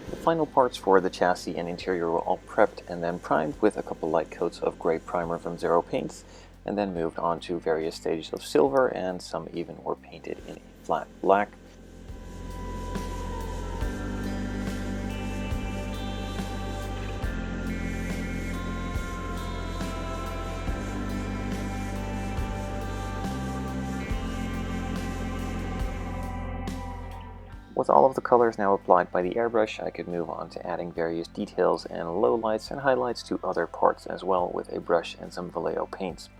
The final parts for the chassis and interior were all prepped and then primed with a couple light coats of gray primer from Zero Paints, and then moved on to various stages of silver, and some even were painted in a flat black. With all of the colors now applied by the airbrush, I could move on to adding various details and lowlights and highlights to other parts as well with a brush and some Vallejo paints.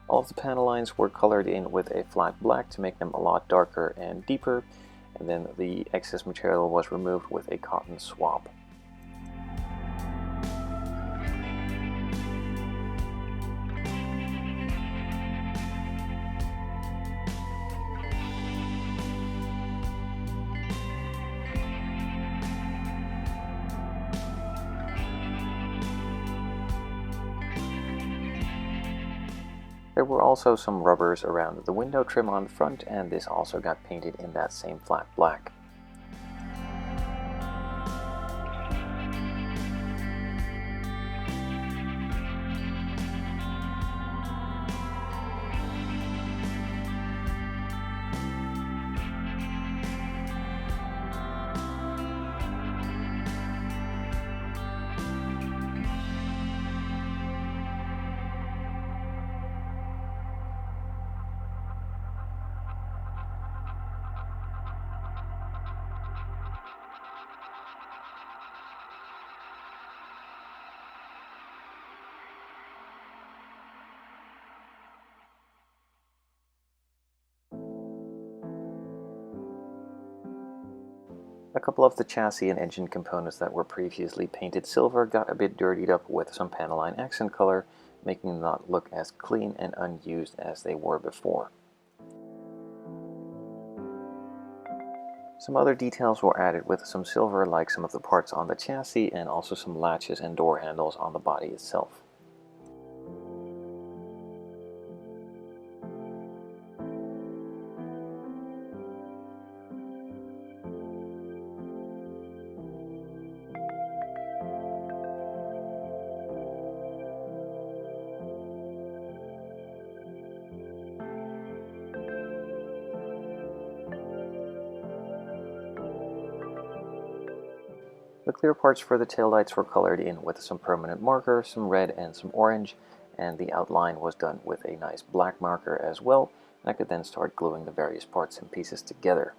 All of the panel lines were colored in with a flat black to make them a lot darker and deeper, and then the excess material was removed with a cotton swab. There were also some rubbers around the window trim on the front, and this also got painted in that same flat black. A couple of the chassis and engine components that were previously painted silver got a bit dirtied up with some Panelline accent color, making them not look as clean and unused as they were before. Some other details were added with some silver, like some of the parts on the chassis and also some latches and door handles on the body itself. The clear parts for the taillights were colored in with some permanent marker, some red and some orange, and the outline was done with a nice black marker as well, and I could then start gluing the various parts and pieces together.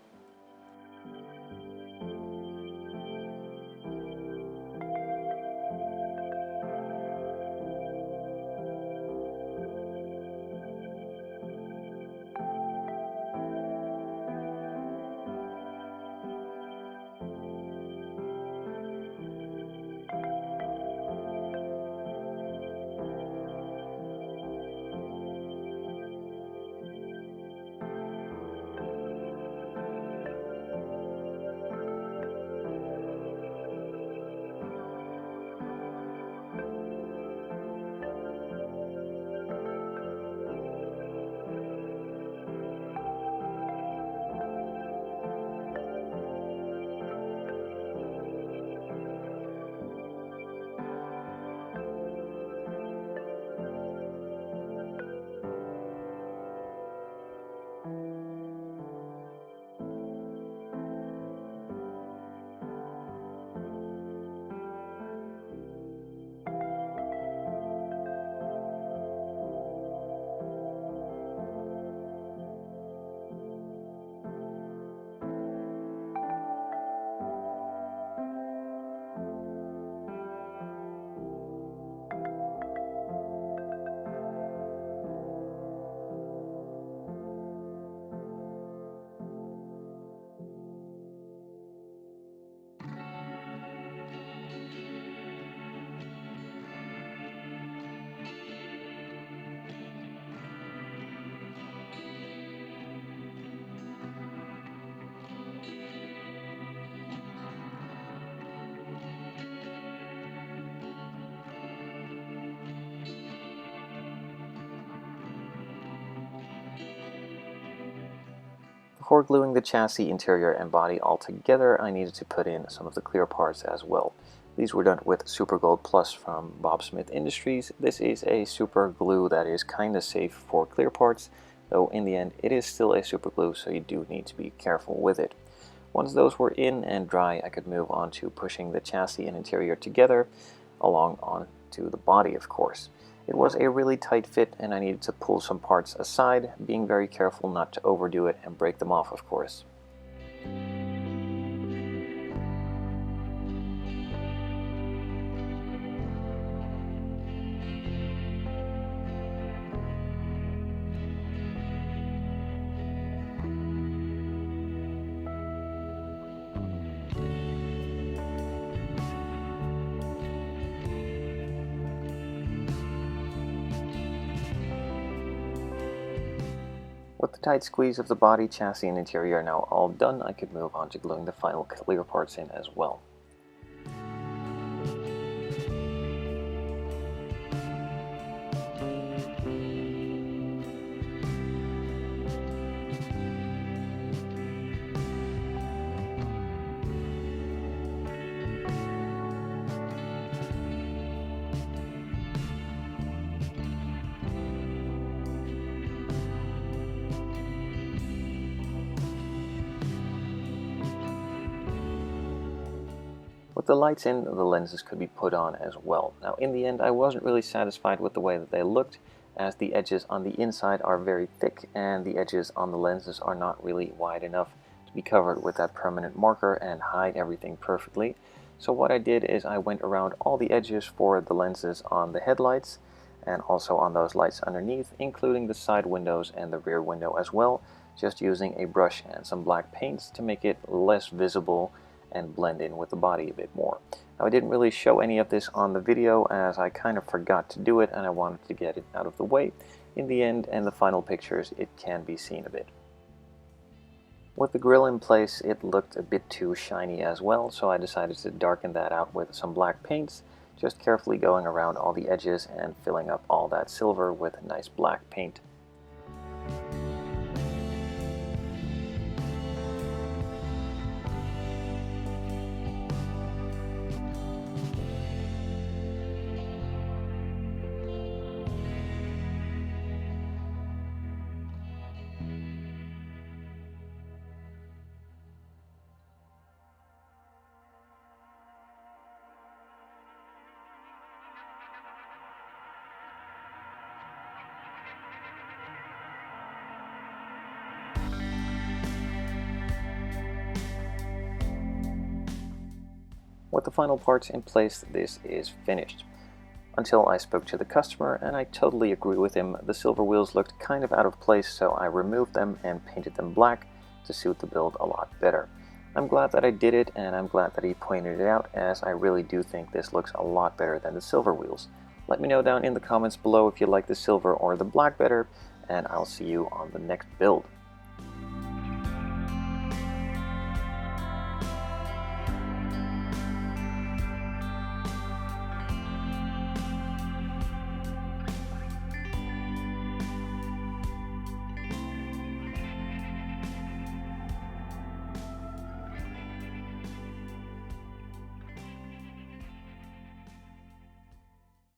Before gluing the chassis, interior, and body all together, I needed to put in some of the clear parts as well. These were done with Super Gold Plus from Bob Smith Industries. This is a super glue that is kinda safe for clear parts, though in the end it is still a super glue, so you do need to be careful with it. Once those were in and dry, I could move on to pushing the chassis and interior together, along onto the body, of course. It was a really tight fit and I needed to pull some parts aside, being very careful not to overdo it and break them off, of course. With the tight squeeze of the body, chassis, and interior now all done, I could move on to gluing the final clear parts in as well. With the lights in, the lenses could be put on as well. Now in the end, I wasn't really satisfied with the way that they looked, as the edges on the inside are very thick and the edges on the lenses are not really wide enough to be covered with that permanent marker and hide everything perfectly. So what I did is I went around all the edges for the lenses on the headlights and also on those lights underneath, including the side windows and the rear window as well, just using a brush and some black paints to make it less visible and blend in with the body a bit more. Now I didn't really show any of this on the video as I kind of forgot to do it and I wanted to get it out of the way. In the end and the final pictures it can be seen a bit. With the grille in place it looked a bit too shiny as well, so I decided to darken that out with some black paints, just carefully going around all the edges and filling up all that silver with nice black paint. With the final parts in place, this is finished. Until I spoke to the customer, and I totally agree with him, the silver wheels looked kind of out of place, so I removed them and painted them black to suit the build a lot better. I'm glad that I did it, and I'm glad that he pointed it out, as I really do think this looks a lot better than the silver wheels. Let me know down in the comments below if you like the silver or the black better, and I'll see you on the next build.